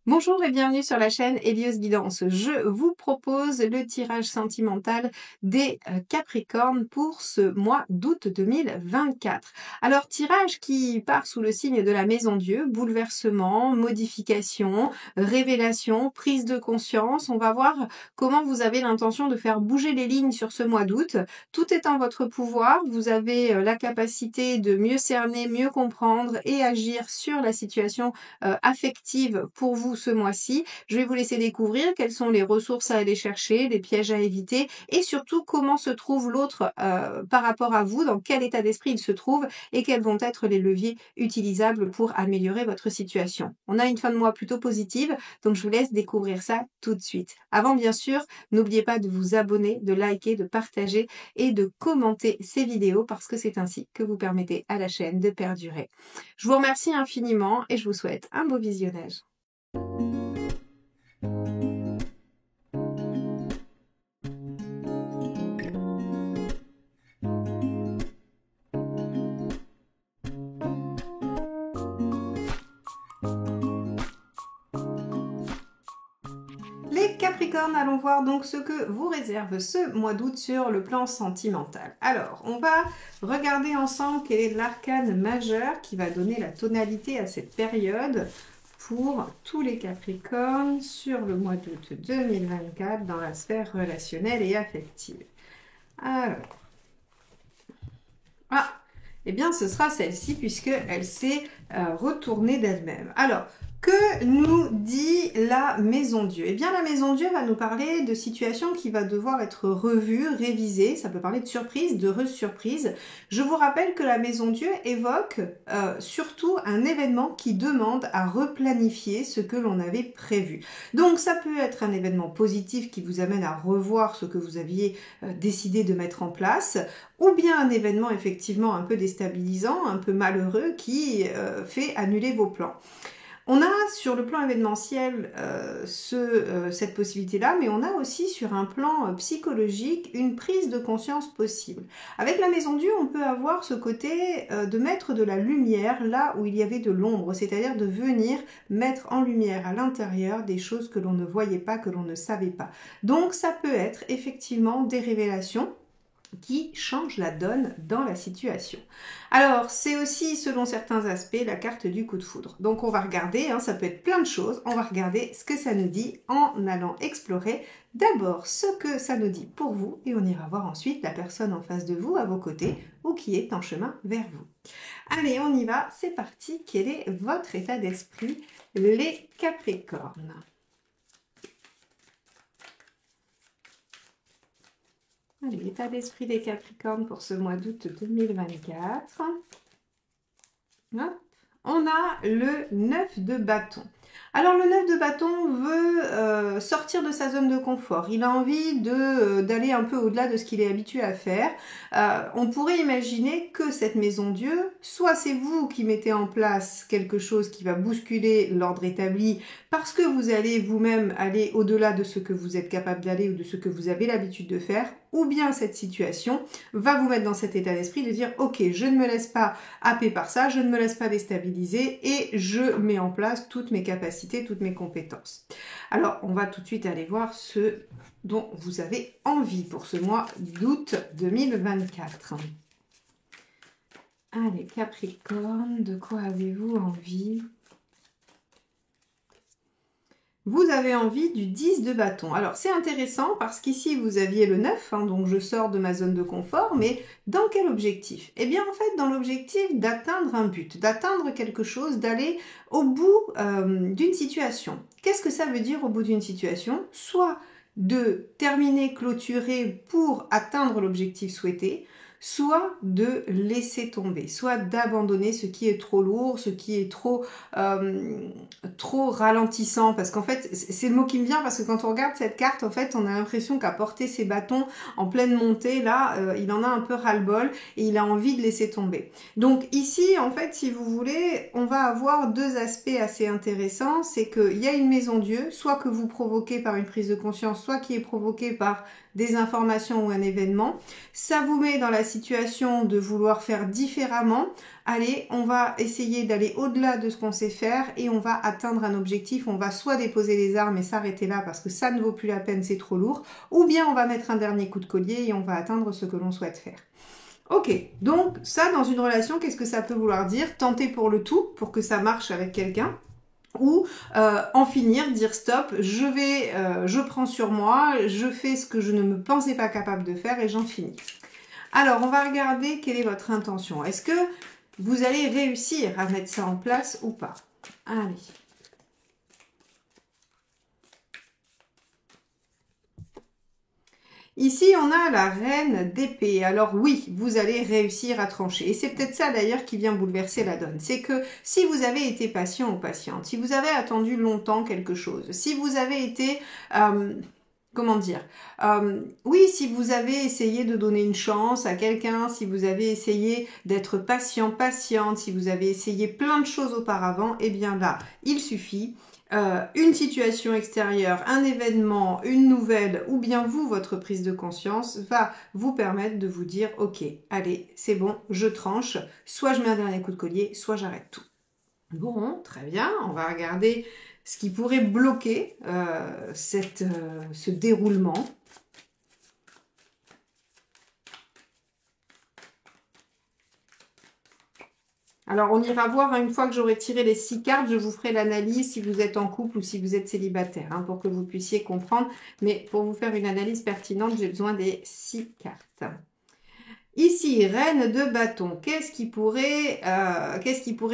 Bonjour et bienvenue sur la chaîne Hélios Guidance. Je vous propose le tirage sentimental des Capricornes pour ce mois d'août 2024. Alors, tirage qui part sous le signe de la Maison Dieu, bouleversement, modification, révélation, prise de conscience. On va voir comment vous avez l'intention de faire bouger les lignes sur ce mois d'août. Tout est en votre pouvoir. Vous avez la capacité de mieux cerner, mieux comprendre et agir sur la situation affective pour vous ce mois-ci. Je vais vous laisser découvrir quelles sont les ressources à aller chercher, les pièges à éviter et surtout comment se trouve l'autre par rapport à vous, dans quel état d'esprit il se trouve et quels vont être les leviers utilisables pour améliorer votre situation. On a une fin de mois plutôt positive, donc je vous laisse découvrir ça tout de suite. Avant, bien sûr, n'oubliez pas de vous abonner, de liker, de partager et de commenter ces vidéos parce que c'est ainsi que vous permettez à la chaîne de perdurer. Je vous remercie infiniment et je vous souhaite un beau visionnage. Les Capricornes, allons voir donc ce que vous réserve ce mois d'août sur le plan sentimental. Alors, on va regarder ensemble quel est l'arcane majeur qui va donner la tonalité à cette période pour tous les Capricornes sur le mois d'août 2024 dans la sphère relationnelle et affective. Alors, eh bien ce sera celle-ci puisqu'elle s'est retournée d'elle-même. Alors, que nous dit la Maison Dieu? Eh bien, la Maison Dieu va nous parler de situations qui va devoir être revues, révisées. Ça peut parler de surprise, de re-surprise. Je vous rappelle que la Maison Dieu évoque surtout un événement qui demande à replanifier ce que l'on avait prévu. Donc, ça peut être un événement positif qui vous amène à revoir ce que vous aviez décidé de mettre en place, ou bien un événement effectivement un peu déstabilisant, un peu malheureux qui fait annuler vos plans. On a sur le plan événementiel cette possibilité-là, mais on a aussi sur un plan psychologique une prise de conscience possible. Avec la Maison Dieu, on peut avoir ce côté de mettre de la lumière là où il y avait de l'ombre, c'est-à-dire de venir mettre en lumière à l'intérieur des choses que l'on ne voyait pas, que l'on ne savait pas. Donc ça peut être effectivement des révélations qui change la donne dans la situation. Alors, c'est aussi, selon certains aspects, la carte du coup de foudre. Donc, on va regarder, ça peut être plein de choses, on va regarder ce que ça nous dit en allant explorer d'abord ce que ça nous dit pour vous et on ira voir ensuite la personne en face de vous, à vos côtés, ou qui est en chemin vers vous. Allez, on y va, c'est parti. Quel est votre état d'esprit, les Capricornes ? L'état d'esprit des Capricornes pour ce mois d'août 2024. Hop. On a le 9 de bâton. Alors le 9 de bâton veut sortir de sa zone de confort. Il a envie d'aller un peu au-delà de ce qu'il est habitué à faire. On pourrait imaginer que cette Maison Dieu, soit c'est vous qui mettez en place quelque chose qui va bousculer l'ordre établi parce que vous allez vous-même aller au-delà de ce que vous êtes capable d'aller ou de ce que vous avez l'habitude de faire, ou bien cette situation va vous mettre dans cet état d'esprit de dire « Ok, je ne me laisse pas happer par ça, je ne me laisse pas déstabiliser et je mets en place toutes mes capacités, toutes mes compétences. » Alors, on va tout de suite aller voir ce dont vous avez envie pour ce mois d'août 2024. Allez, Capricorne, de quoi avez-vous envie ? Vous avez envie du 10 de bâton. Alors, c'est intéressant parce qu'ici, vous aviez le 9, donc je sors de ma zone de confort, mais dans quel objectif? Eh bien, en fait, dans l'objectif d'atteindre un but, d'atteindre quelque chose, d'aller au bout d'une situation. Qu'est-ce que ça veut dire au bout d'une situation? Soit de terminer, clôturer pour atteindre l'objectif souhaité, soit de laisser tomber, soit d'abandonner ce qui est trop lourd, ce qui est trop ralentissant, parce qu'en fait, c'est le mot qui me vient, parce que quand on regarde cette carte, en fait, on a l'impression qu'à porter ses bâtons en pleine montée, là, il en a un peu ras-le-bol, et il a envie de laisser tomber. Donc ici, en fait, si vous voulez, on va avoir deux aspects assez intéressants, c'est qu'il y a une Maison Dieu, soit que vous provoquez par une prise de conscience, soit qui est provoquée par des informations ou un événement. Ça vous met dans la situation situation de vouloir faire différemment, allez, on va essayer d'aller au-delà de ce qu'on sait faire et on va atteindre un objectif. On va soit déposer les armes et s'arrêter là parce que ça ne vaut plus la peine, c'est trop lourd, ou bien on va mettre un dernier coup de collier et on va atteindre ce que l'on souhaite faire. Ok, donc ça dans une relation, qu'est-ce que ça peut vouloir dire? Tenter pour le tout, pour que ça marche avec quelqu'un. Ou en finir, dire stop, je prends sur moi, je fais ce que je ne me pensais pas capable de faire et j'en finis. Alors, on va regarder quelle est votre intention. Est-ce que vous allez réussir à mettre ça en place ou pas? Allez. Ici, on a la reine d'épée. Alors oui, vous allez réussir à trancher. Et c'est peut-être ça d'ailleurs qui vient bouleverser la donne. C'est que si vous avez été patient ou patiente, si vous avez attendu longtemps quelque chose, si vous avez été... comment dire, oui, si vous avez essayé de donner une chance à quelqu'un, si vous avez essayé d'être patient, patiente, si vous avez essayé plein de choses auparavant, eh bien là, il suffit... une situation extérieure, un événement, une nouvelle ou bien vous, votre prise de conscience va vous permettre de vous dire ok, allez, c'est bon, je tranche, soit je mets un dernier coup de collier, soit j'arrête tout. Bon, très bien, on va regarder ce qui pourrait bloquer ce déroulement. Alors, on ira voir, hein, une fois que j'aurai tiré les 6 cartes, je vous ferai l'analyse si vous êtes en couple ou si vous êtes célibataire, hein, pour que vous puissiez comprendre. Mais pour vous faire une analyse pertinente, j'ai besoin des 6 cartes. Ici, reine de bâton, qu'est-ce qui pourrait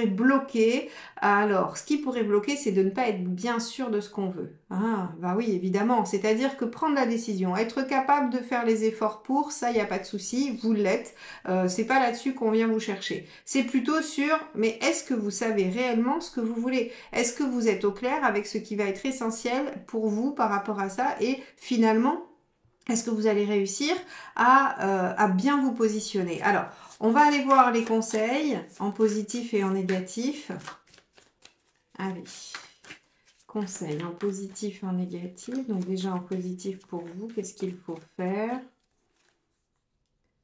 bloquer? Alors, ce qui pourrait bloquer, c'est de ne pas être bien sûr de ce qu'on veut. Ah, bah oui, évidemment. C'est-à-dire que prendre la décision, être capable de faire les efforts pour, ça, il n'y a pas de souci, vous l'êtes. C'est pas là-dessus qu'on vient vous chercher. C'est plutôt sur, mais est-ce que vous savez réellement ce que vous voulez? Est-ce que vous êtes au clair avec ce qui va être essentiel pour vous par rapport à ça? Et finalement, est-ce que vous allez réussir à bien vous positionner? Alors, on va aller voir les conseils en positif et en négatif. Allez, conseils en positif et en négatif. Donc déjà en positif pour vous, qu'est-ce qu'il faut faire?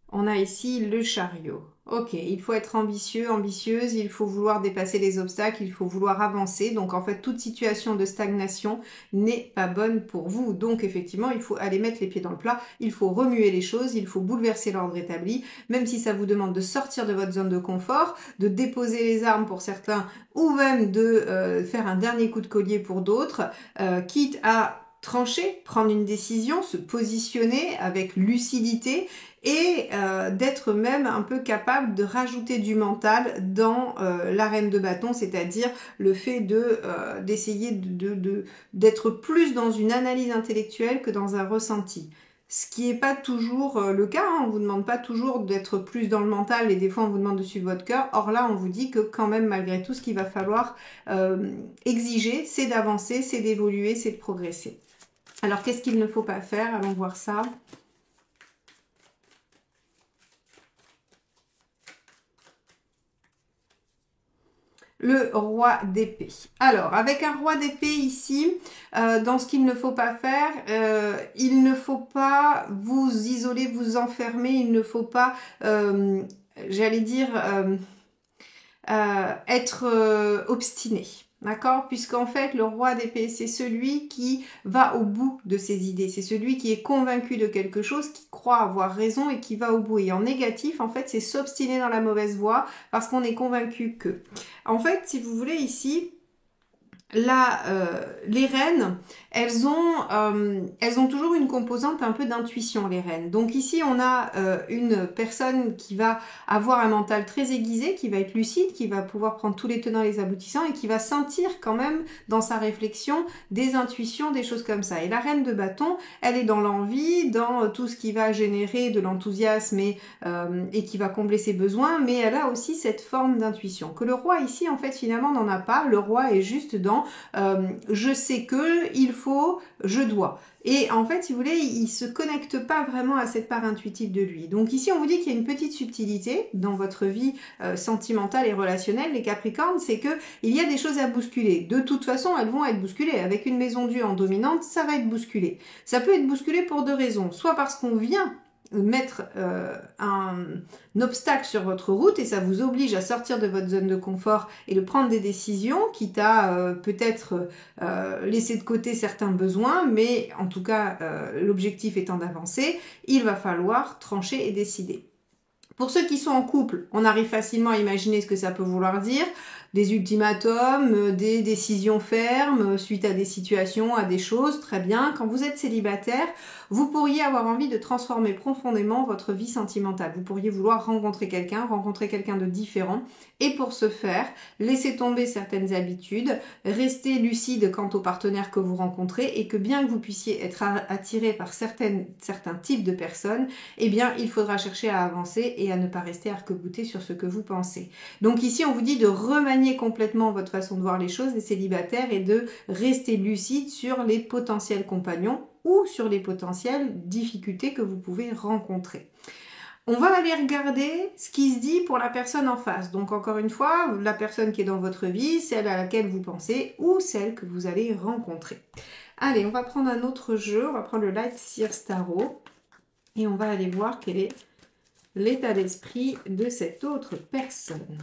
On a ici le chariot. Ok, il faut être ambitieux, ambitieuse, il faut vouloir dépasser les obstacles, il faut vouloir avancer. Donc en fait, toute situation de stagnation n'est pas bonne pour vous. Donc effectivement, il faut aller mettre les pieds dans le plat, il faut remuer les choses, il faut bouleverser l'ordre établi, même si ça vous demande de sortir de votre zone de confort, de déposer les armes pour certains, ou même de faire un dernier coup de collier pour d'autres, quitte à trancher, prendre une décision, se positionner avec lucidité et d'être même un peu capable de rajouter du mental dans la reine de bâton, c'est-à-dire le fait d'essayer d'être plus dans une analyse intellectuelle que dans un ressenti. Ce qui n'est pas toujours le cas, hein. On ne vous demande pas toujours d'être plus dans le mental et des fois on vous demande de suivre votre cœur. Or là, on vous dit que quand même, malgré tout, ce qu'il va falloir exiger, c'est d'avancer, c'est d'évoluer, c'est de progresser. Alors, qu'est-ce qu'il ne faut pas faire? Allons voir ça. Le roi d'épée. Alors, avec un roi d'épée ici, dans ce qu'il ne faut pas faire, il ne faut pas vous isoler, vous enfermer, il ne faut pas, j'allais dire, être obstiné. D'accord? Puisqu'en fait, le roi d'épée, c'est celui qui va au bout de ses idées. C'est celui qui est convaincu de quelque chose, qui croit avoir raison et qui va au bout. Et en négatif, en fait, c'est s'obstiner dans la mauvaise voie parce qu'on est convaincu que. En fait, si vous voulez, ici, là, les reines, elles ont toujours une composante un peu d'intuition, les reines. Donc ici, on a une personne qui va avoir un mental très aiguisé, qui va être lucide, qui va pouvoir prendre tous les tenants et les aboutissants et qui va sentir quand même dans sa réflexion des intuitions, des choses comme ça. Et la reine de bâton, elle est dans l'envie, dans tout ce qui va générer de l'enthousiasme et qui va combler ses besoins, mais elle a aussi cette forme d'intuition. Que le roi ici, en fait, finalement, n'en a pas. Le roi est juste dans je sais que, il faut, je dois. Et en fait, si vous voulez, il se connecte pas vraiment à cette part intuitive de lui. Donc ici, on vous dit qu'il y a une petite subtilité dans votre vie sentimentale et relationnelle, les Capricornes, c'est que il y a des choses à bousculer. De toute façon, elles vont être bousculées. Avec une maison Dieu en dominante, ça va être bousculé. Ça peut être bousculé pour deux raisons. Soit parce qu'on vient mettre un obstacle sur votre route et ça vous oblige à sortir de votre zone de confort et de prendre des décisions, quitte à peut-être laisser de côté certains besoins, mais en tout cas l'objectif étant d'avancer, il va falloir trancher et décider. Pour ceux qui sont en couple, on arrive facilement à imaginer ce que ça peut vouloir dire. Des ultimatums, des décisions fermes suite à des situations, à des choses, très bien. Quand vous êtes célibataire, vous pourriez avoir envie de transformer profondément votre vie sentimentale. Vous pourriez vouloir rencontrer quelqu'un de différent. Et pour ce faire, laissez tomber certaines habitudes, restez lucide quant aux partenaires que vous rencontrez et que bien que vous puissiez être attiré par certains types de personnes, eh bien, il faudra chercher à avancer et à ne pas rester arc-bouté sur ce que vous pensez. Donc ici, on vous dit de remanier complètement votre façon de voir les choses, les célibataires, et de rester lucide sur les potentiels compagnons ou sur les potentielles difficultés que vous pouvez rencontrer. On va aller regarder ce qui se dit pour la personne en face. Donc encore une fois, la personne qui est dans votre vie, celle à laquelle vous pensez ou celle que vous allez rencontrer. Allez, on va prendre un autre jeu, on va prendre le Light Seer Tarot et on va aller voir quel est l'état d'esprit de cette autre personne.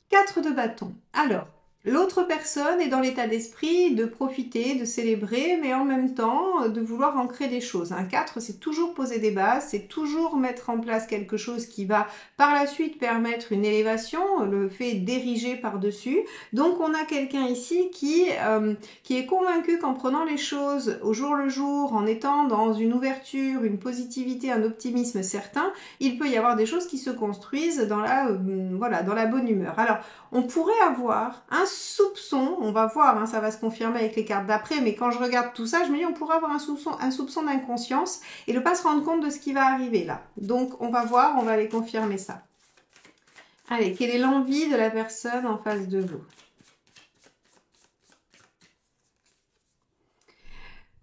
4 de bâton. Alors, l'autre personne est dans l'état d'esprit de profiter, de célébrer, mais en même temps de vouloir ancrer des choses. Un 4, c'est toujours poser des bases, c'est toujours mettre en place quelque chose qui va par la suite permettre une élévation, le fait d'ériger par-dessus. Donc on a quelqu'un ici qui est convaincu qu'en prenant les choses au jour le jour, en étant dans une ouverture, une positivité, un optimisme certain, il peut y avoir des choses qui se construisent dans la bonne humeur. Alors, on pourrait avoir un soupçon, on va voir, hein, ça va se confirmer avec les cartes d'après, mais quand je regarde tout ça, je me dis on pourrait avoir un soupçon d'inconscience et ne pas se rendre compte de ce qui va arriver là. Donc on va voir, on va aller confirmer ça. Allez, quelle est l'envie de la personne en face de vous?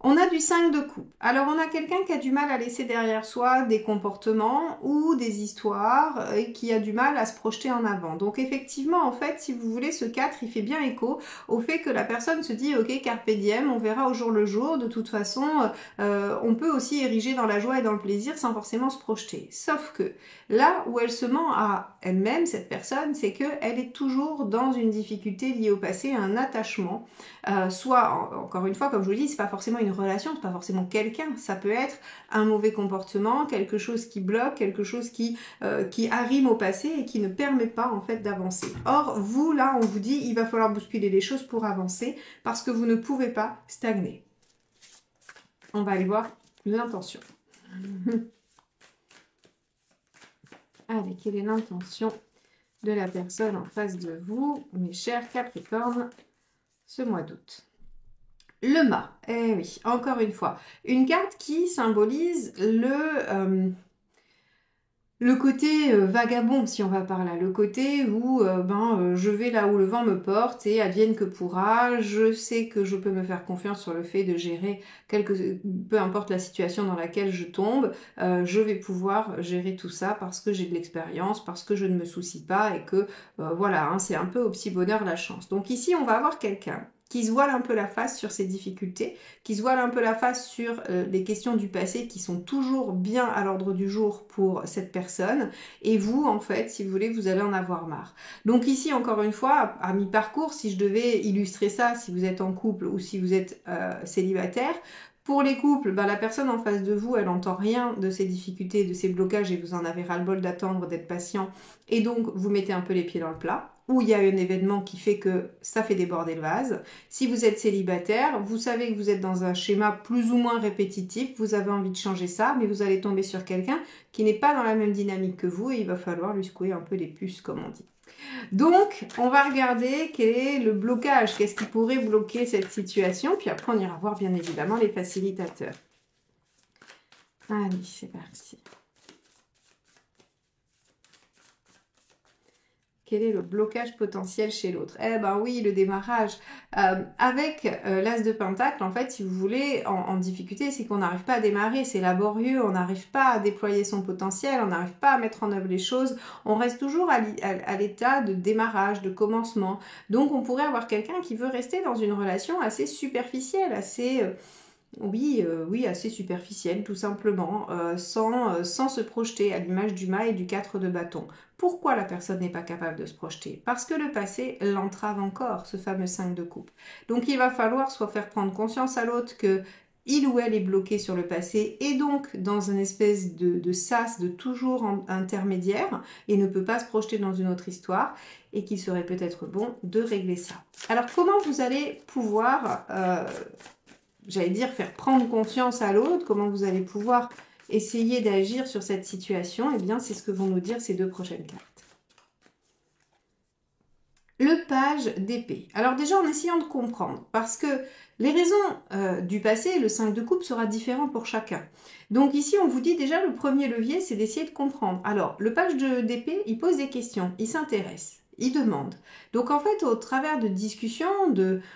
On a du 5 de coupe. Alors, on a quelqu'un qui a du mal à laisser derrière soi des comportements ou des histoires et qui a du mal à se projeter en avant. Donc, effectivement, en fait, si vous voulez, ce 4, il fait bien écho au fait que la personne se dit « Ok, carpe diem, on verra au jour le jour. De toute façon, on peut aussi ériger dans la joie et dans le plaisir sans forcément se projeter. » Sauf que là où elle se ment à elle-même, cette personne, c'est qu'elle est toujours dans une difficulté liée au passé, un attachement. Soit, encore une fois, comme je vous dis, c'est pas forcément une relation, c'est pas forcément quelqu'un, ça peut être un mauvais comportement, quelque chose qui bloque, quelque chose qui arrime au passé et qui ne permet pas en fait d'avancer. Or, vous, là, on vous dit, il va falloir bousculer les choses pour avancer parce que vous ne pouvez pas stagner. On va aller voir l'intention. Allez, quelle est l'intention de la personne en face de vous, mes chers Capricornes, ce mois d'août? Le mât, eh oui, encore une fois, une carte qui symbolise le côté vagabond, si on va par là, le côté où je vais là où le vent me porte et advienne que pourra, je sais que je peux me faire confiance sur le fait de gérer peu importe la situation dans laquelle je tombe, je vais pouvoir gérer tout ça parce que j'ai de l'expérience, parce que je ne me soucie pas et que voilà, hein, c'est un peu au petit bonheur la chance. Donc ici, on va avoir quelqu'un qui se voile un peu la face sur ses difficultés, qui se voile un peu la face sur les questions du passé qui sont toujours bien à l'ordre du jour pour cette personne. Et vous, en fait, si vous voulez, vous allez en avoir marre. Donc ici, encore une fois, à mi-parcours, si je devais illustrer ça, si vous êtes en couple ou si vous êtes célibataire, pour les couples, la personne en face de vous, elle n'entend rien de ces difficultés, de ces blocages et vous en avez ras-le-bol d'attendre, d'être patient. Et donc, vous mettez un peu les pieds dans le plat. Ou il y a un événement qui fait que ça fait déborder le vase. Si vous êtes célibataire, vous savez que vous êtes dans un schéma plus ou moins répétitif, vous avez envie de changer ça, mais vous allez tomber sur quelqu'un qui n'est pas dans la même dynamique que vous et il va falloir lui secouer un peu les puces, comme on dit. Donc, on va regarder quel est le blocage, qu'est-ce qui pourrait bloquer cette situation, puis après on ira voir bien évidemment les facilitateurs. Allez, c'est parti. Quel est le blocage potentiel chez l'autre? Eh ben oui, le démarrage. Avec l'As de Pentacle, en fait, si vous voulez, en difficulté, c'est qu'on n'arrive pas à démarrer, c'est laborieux, on n'arrive pas à déployer son potentiel, on n'arrive pas à mettre en œuvre les choses, on reste toujours à l'état de démarrage, de commencement. Donc on pourrait avoir quelqu'un qui veut rester dans une relation assez superficielle, assez... Oui, assez superficielle, tout simplement, sans se projeter, à l'image du mât et du 4 de bâton. Pourquoi la personne n'est pas capable de se projeter? Parce que le passé l'entrave encore, ce fameux 5 de coupe. Donc il va falloir soit faire prendre conscience à l'autre que il ou elle est bloqué sur le passé et donc dans une espèce de sas, de toujours intermédiaire et ne peut pas se projeter dans une autre histoire et qu'il serait peut-être bon de régler ça. Alors comment vous allez pouvoir... j'allais dire, faire prendre conscience à l'autre, comment vous allez pouvoir essayer d'agir sur cette situation, eh bien, c'est ce que vont nous dire ces deux prochaines cartes. Le page d'épée. Alors déjà, en essayant de comprendre, parce que les raisons du passé, le 5 de coupe sera différent pour chacun. Donc ici, on vous dit déjà, le premier levier, c'est d'essayer de comprendre. Alors, le page d'épée, il pose des questions, il s'intéresse. Il demande. Donc en fait, au travers de discussions,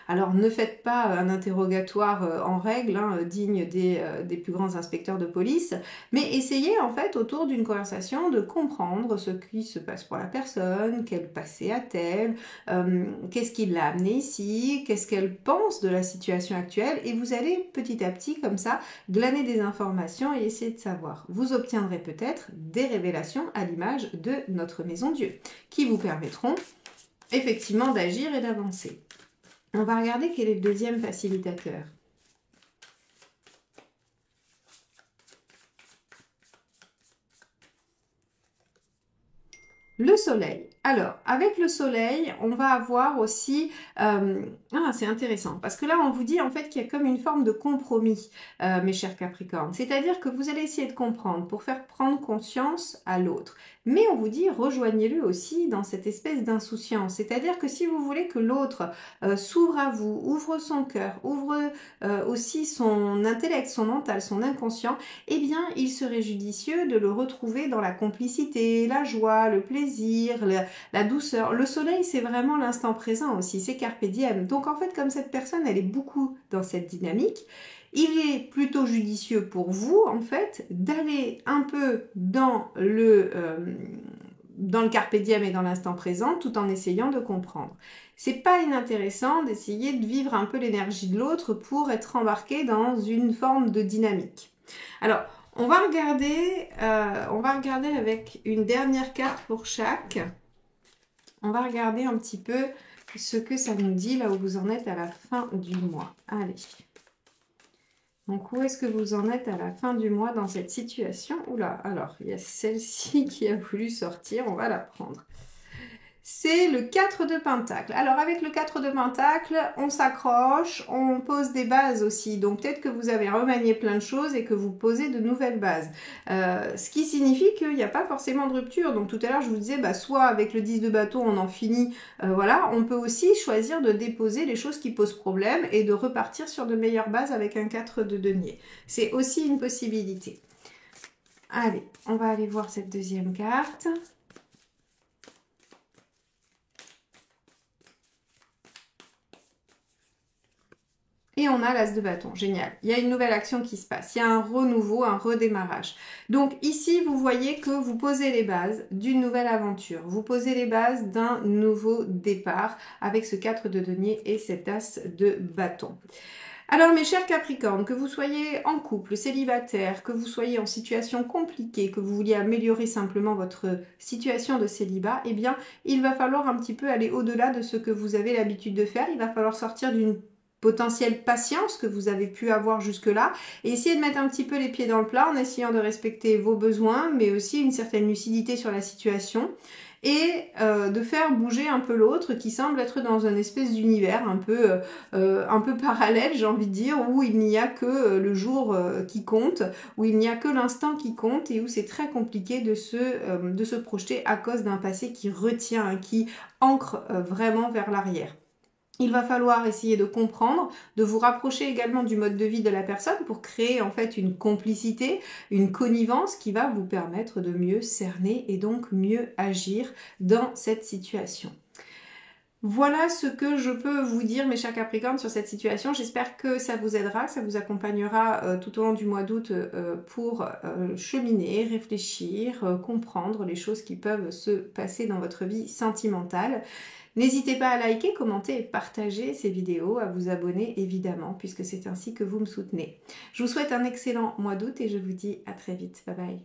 alors ne faites pas un interrogatoire en règle, digne des plus grands inspecteurs de police, mais essayez en fait autour d'une conversation de comprendre ce qui se passe pour la personne, quel passé a-t-elle, qu'est-ce qui l'a amené ici, qu'est-ce qu'elle pense de la situation actuelle, et vous allez petit à petit comme ça glaner des informations et essayer de savoir. Vous obtiendrez peut-être des révélations à l'image de notre maison Dieu, qui vous permettront effectivement d'agir et d'avancer. On va regarder quel est le deuxième facilitateur. Le soleil. Alors, avec le soleil, on va avoir aussi... c'est intéressant, parce que là, on vous dit en fait qu'il y a comme une forme de compromis, mes chers Capricornes. C'est-à-dire que vous allez essayer de comprendre pour faire prendre conscience à l'autre. Mais on vous dit, rejoignez-le aussi dans cette espèce d'insouciance. C'est-à-dire que si vous voulez que l'autre s'ouvre à vous, ouvre son cœur, ouvre aussi son intellect, son mental, son inconscient, eh bien, il serait judicieux de le retrouver dans la complicité, la joie, le plaisir, la douceur. Le soleil, c'est vraiment l'instant présent aussi, c'est carpe diem. Donc en fait, comme cette personne, elle est beaucoup dans cette dynamique, il est plutôt judicieux pour vous, en fait, d'aller un peu dans le carpe diem et dans l'instant présent, tout en essayant de comprendre. C'est pas inintéressant d'essayer de vivre un peu l'énergie de l'autre pour être embarqué dans une forme de dynamique. Alors, on va regarder avec une dernière carte pour chaque. On va regarder un petit peu ce que ça nous dit là où vous en êtes à la fin du mois. Allez. Donc, où est-ce que vous en êtes à la fin du mois dans cette situation? Oula, alors, il y a celle-ci qui a voulu sortir, on va la prendre. C'est le 4 de Pentacle. Alors, avec le 4 de Pentacle, on s'accroche, on pose des bases aussi. Donc, peut-être que vous avez remanié plein de choses et que vous posez de nouvelles bases. Ce qui signifie qu'il n'y a pas forcément de rupture. Donc, tout à l'heure, je vous disais, soit avec le 10 de bâton, on en finit. Voilà, on peut aussi choisir de déposer les choses qui posent problème et de repartir sur de meilleures bases avec un 4 de denier. C'est aussi une possibilité. Allez, on va aller voir cette deuxième carte. Et on a l'As de bâton, génial. Il y a une nouvelle action qui se passe, il y a un renouveau, un redémarrage. Donc ici, vous voyez que vous posez les bases d'une nouvelle aventure. Vous posez les bases d'un nouveau départ avec ce 4 de denier et cet As de bâton. Alors mes chers Capricornes, que vous soyez en couple, célibataire, que vous soyez en situation compliquée, que vous vouliez améliorer simplement votre situation de célibat, eh bien, il va falloir un petit peu aller au-delà de ce que vous avez l'habitude de faire. Il va falloir sortir d'une potentielle patience que vous avez pu avoir jusque-là et essayer de mettre un petit peu les pieds dans le plat en essayant de respecter vos besoins, mais aussi une certaine lucidité sur la situation et de faire bouger un peu l'autre qui semble être dans une espèce d'univers un peu parallèle, j'ai envie de dire, où il n'y a que le jour qui compte, où il n'y a que l'instant qui compte et où c'est très compliqué de se projeter à cause d'un passé qui retient, qui ancre vraiment vers l'arrière. Il va falloir essayer de comprendre, de vous rapprocher également du mode de vie de la personne pour créer en fait une complicité, une connivence qui va vous permettre de mieux cerner et donc mieux agir dans cette situation. Voilà ce que je peux vous dire, mes chers Capricornes, sur cette situation. J'espère que ça vous aidera, que ça vous accompagnera tout au long du mois d'août pour cheminer, réfléchir, comprendre les choses qui peuvent se passer dans votre vie sentimentale. N'hésitez pas à liker, commenter et partager ces vidéos, à vous abonner évidemment, puisque c'est ainsi que vous me soutenez. Je vous souhaite un excellent mois d'août et je vous dis à très vite. Bye bye.